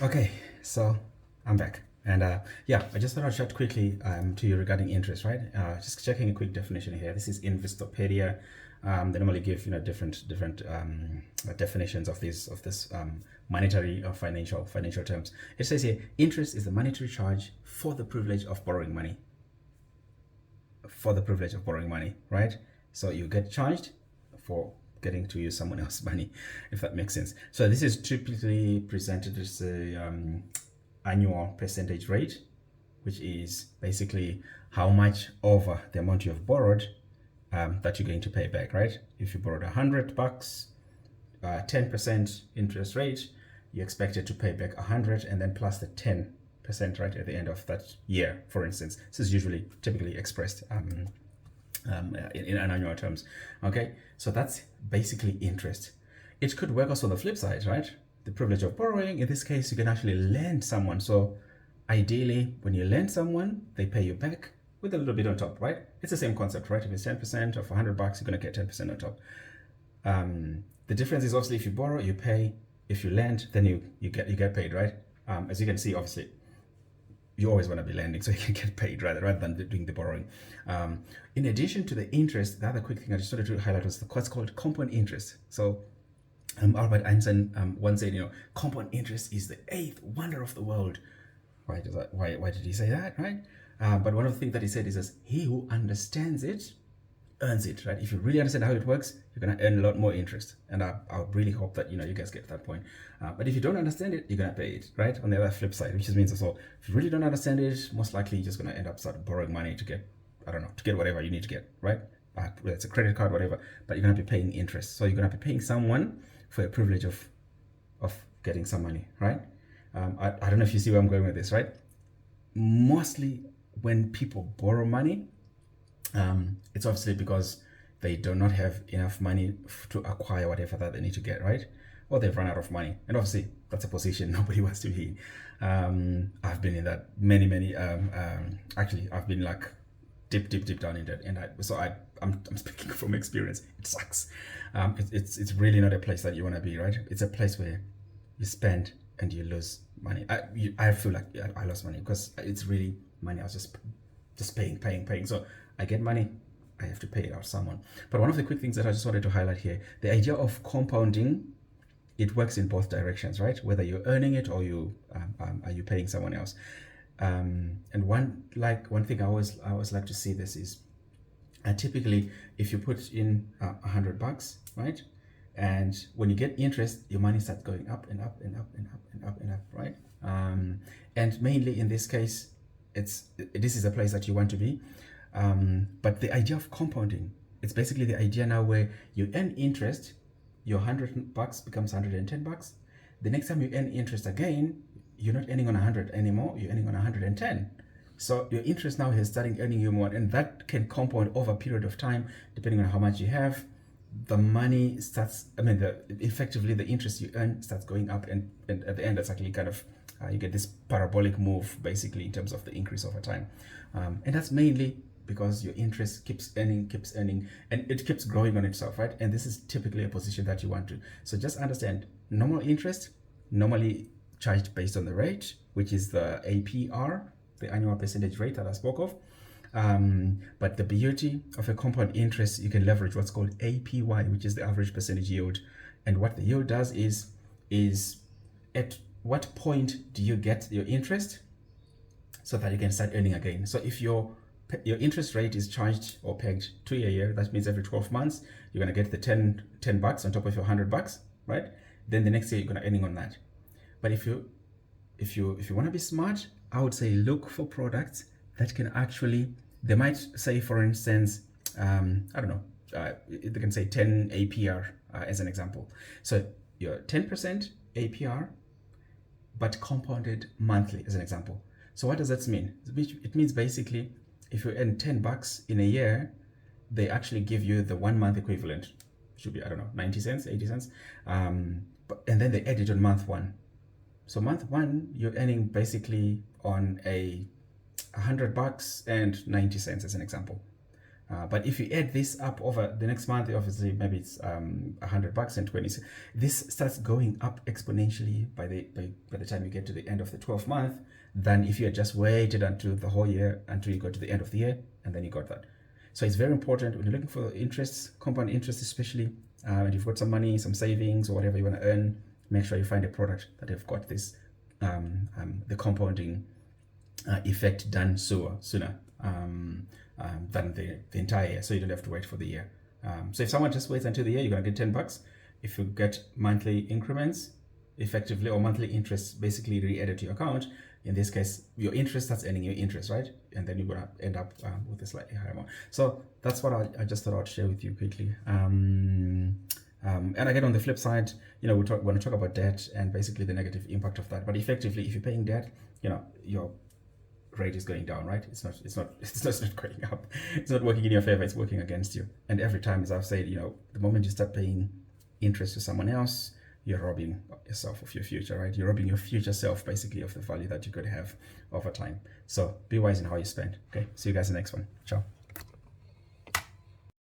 Okay, so I'm back. And yeah, I just thought I'd chat quickly to you regarding interest, right? Just checking a quick definition here. This is Investopedia. They normally give different definitions of this monetary or financial terms. It says here, interest is the monetary charge for the privilege of borrowing money. For the privilege of borrowing money, right? So you get charged for getting to use someone else's money, if that makes sense. So this is typically presented as a annual percentage rate, which is basically how much over the amount you have borrowed that you're going to pay back, right? If you borrowed $100, 10% interest rate, you expected to pay back 100 and then plus the 10% right at the end of that year, for instance. This is usually typically expressed in annual terms. Okay, so that's basically interest. It could work also on the flip side, right? The privilege of borrowing, in this case, you can actually lend someone. So ideally, when you lend someone, they pay you back with a little bit on top, right? It's the same concept, right? If it's 10% of $100, you're going to get 10% on top. The difference is obviously if you borrow, you pay. If you lend, then you get paid, right? As you can see, obviously, you always want to be lending so you can get paid rather than doing the borrowing. In addition to the interest, the other quick thing I just wanted to highlight was what's called compound interest. So Albert Einstein once said, compound interest is the eighth wonder of the world. Why did he say that, right? But one of the things that he said is, he who understands it earns it, right? If you really understand how it works, you're going to earn a lot more interest. And I really hope that, you guys get to that point. But if you don't understand it, you're going to pay it, right? On the other flip side, which means also, if you really don't understand it, most likely you're just going to end up start borrowing money to get, to get whatever you need to get, right? Whether it's a credit card, whatever, but you're going to be paying interest. So you're going to be paying someone for the privilege of getting some money, right? I don't know if you see where I'm going with this, right? Mostly when people borrow money, it's obviously because they do not have enough money to acquire whatever that they need to get, right? Or they've run out of money. And obviously, that's a position nobody wants to be in. I've been in that many, actually, I've been like deep down in that. And I'm speaking from experience. It sucks. It's really not a place that you want to be, right? It's a place where you spend and you lose money. I feel like I lost money because it's really money. I was just paying. So I get money, I have to pay it out to someone. But one of the quick things that I just wanted to highlight here, the idea of compounding, it works in both directions, right? Whether you're earning it or are you paying someone else. And one thing I always like to see this is, typically if you put in $100, right? And when you get interest, your money starts going up and up and up and up and up and up, right? And mainly in this case, this is a place that you want to be. But the idea of compounding, it's basically the idea now where you earn interest, your $100 becomes $110. The next time you earn interest again, you're not earning on 100 anymore, you're earning on 110. So your interest now has started earning you more, and that can compound over a period of time, depending on how much you have. The money starts, effectively the interest you earn starts going up, and at the end, that's actually kind of, you get this parabolic move, basically, in terms of the increase over time. And that's mainly because your interest keeps earning, and it keeps growing on itself, right? And this is typically a position that you want to. So just understand, normal interest, normally charged based on the rate, which is the APR, the annual percentage rate that I spoke of. But the beauty of a compound interest, you can leverage what's called APY, which is the average percentage yield. And what the yield does is at what point do you get your interest so that you can start earning again. So if your interest rate is charged or pegged to a year, that means every 12 months, you're going to get the $10 on top of your $100, right? Then the next year, you're going to earning on that. But if you want to be smart, I would say look for products that can actually, they might say, for instance, they can say 10 APR as an example. So your 10% APR, but compounded monthly as an example. So what does that mean? It means basically, if you earn $10 in a year, they actually give you the 1 month equivalent. Should be, 90 cents, 80 cents. And then they add it on month one. So month one, you're earning basically on $100 and 90 cents as an example. But if you add this up over the next month, obviously maybe it's $100 and 20. This starts going up exponentially by the time you get to the end of the 12th month, than if you had just waited until the whole year, until you got to the end of the year, and then you got that. So it's very important when you're looking for interests, compound interest especially, and you've got some money, some savings, or whatever you want to earn, make sure you find a product that have got this the compounding effect done sooner than the entire year, so you don't have to wait for the year. So if someone just waits until the year, you're gonna get $10. If you get monthly increments, effectively, or monthly interest basically re-added to your account, in this case, your interest starts earning your interest, right? And then you're gonna end up with a slightly higher amount. So that's what I just thought I'd share with you quickly. And again, on the flip side, you know, we're going to talk about debt and basically the negative impact of that. But effectively, if you're paying debt, you know, your rate is going down, right? It's not going up. It's not working in your favor. It's working against you. And every time, as I've said, you know, the moment you start paying interest to someone else, you're robbing yourself of your future, right? You're robbing your future self, basically, of the value that you could have over time. So be wise in how you spend. Okay. See you guys in the next one. Ciao.